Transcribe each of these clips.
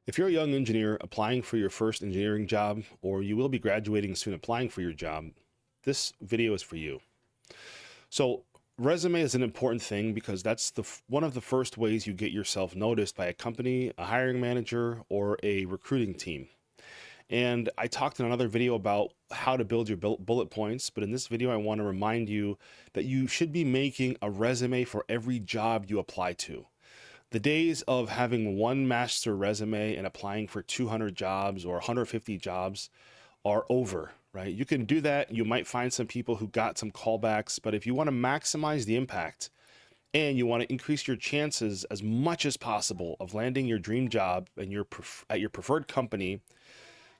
If you're a young engineer applying for your first engineering job, or you will be graduating soon applying for your job, this video is for you. So, resume is an important thing because that's one of the first ways you get yourself noticed by a company, a hiring manager, or a recruiting team. And I talked in another video about how to build your bullet points, but in this video, I want to remind you that you should be making a resume for every job you apply to. The days of having one master resume and applying for 200 jobs or 150 jobs are over, right? You can do that. You might find some people who got some callbacks, but if you want to maximize the impact and you want to increase your chances as much as possible of landing your dream job and at your preferred company,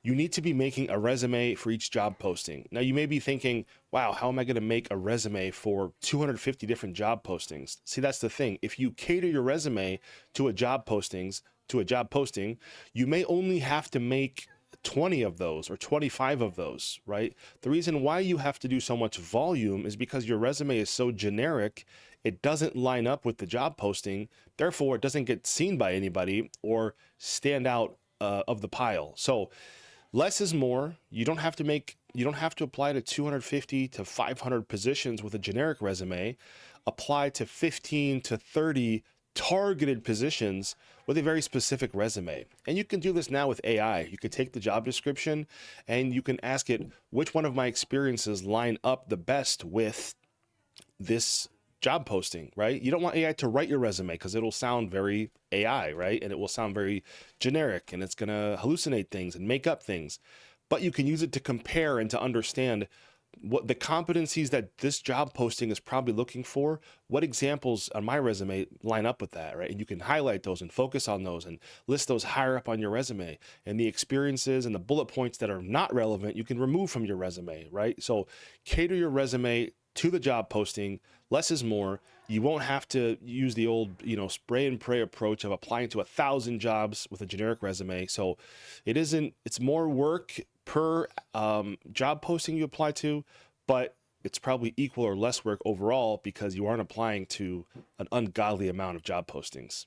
you need to be making a resume for each job posting. Now, you may be thinking, wow, how am I going to make a resume for 250 different job postings? See, that's the thing. If you cater your resume to a job posting, you may only have to make 20 of those or 25 of those, right? The reason why you have to do so much volume is because your resume is so generic, it doesn't line up with the job posting. Therefore, it doesn't get seen by anybody or stand out of the pile. So, less is more. You don't have to apply to 250 to 500 positions with a generic resume. Apply to 15 to 30 targeted positions with a very specific resume. And you can do this now with AI. You can take the job description and you can ask it, which one of my experiences line up the best with this job posting, right? You don't want AI to write your resume because it'll sound very AI, right? And it will sound very generic and it's going to hallucinate things and make up things. But you can use it to compare and to understand what the competencies that this job posting is probably looking for, what examples on my resume line up with that, right? And you can highlight those and focus on those and list those higher up on your resume. And the experiences and the bullet points that are not relevant, you can remove from your resume, right? So cater your resume to the job posting. Less is more. You won't have to use the old, spray and pray approach of applying to 1,000 jobs with a generic resume. So it's more work per job posting you apply to, but it's probably equal or less work overall because you aren't applying to an ungodly amount of job postings.